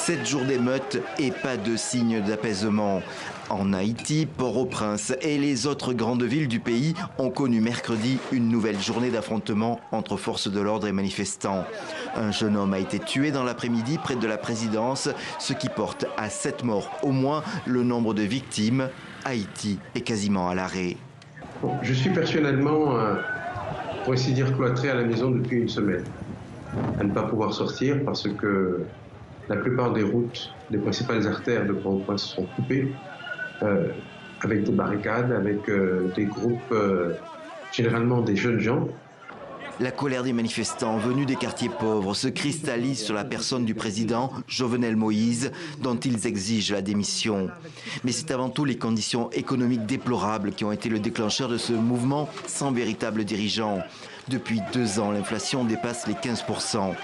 7 jours d'émeutes et pas de signe d'apaisement. En Haïti, Port-au-Prince et les autres grandes villes du pays ont connu mercredi une nouvelle journée d'affrontement entre forces de l'ordre et manifestants. Un jeune homme a été tué dans l'après-midi près de la présidence, ce qui porte à 7 morts au moins le nombre de victimes. Haïti est quasiment à l'arrêt. Je suis personnellement, pour ainsi dire, cloîtré à la maison depuis une semaine, à ne pas pouvoir sortir parce que la plupart des routes, des principales artères de Port-au-Prince sont coupées avec des barricades, avec des groupes, généralement des jeunes gens. La colère des manifestants venus des quartiers pauvres se cristallise sur la personne du président Jovenel Moïse, dont ils exigent la démission. Mais c'est avant tout les conditions économiques déplorables qui ont été le déclencheur de ce mouvement sans véritable dirigeant. Depuis 2 ans, l'inflation dépasse les 15%.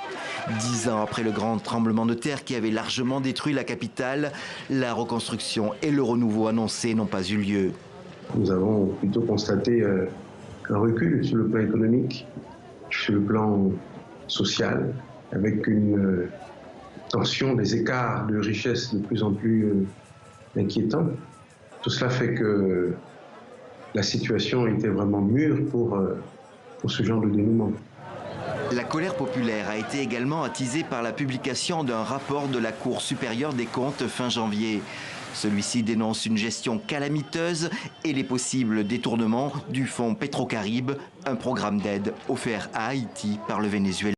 10 ans après le grand tremblement de terre qui avait largement détruit la capitale, la reconstruction et le renouveau annoncés n'ont pas eu lieu. Nous avons plutôt constaté un recul sur le plan économique, sur le plan social, avec une tension des écarts de richesse de plus en plus inquiétants. Tout cela fait que la situation était vraiment mûre pour ce genre de dénouement. La colère populaire a été également attisée par la publication d'un rapport de la Cour supérieure des comptes fin janvier. Celui-ci dénonce une gestion calamiteuse et les possibles détournements du fonds Petrocaribe, un programme d'aide offert à Haïti par le Venezuela.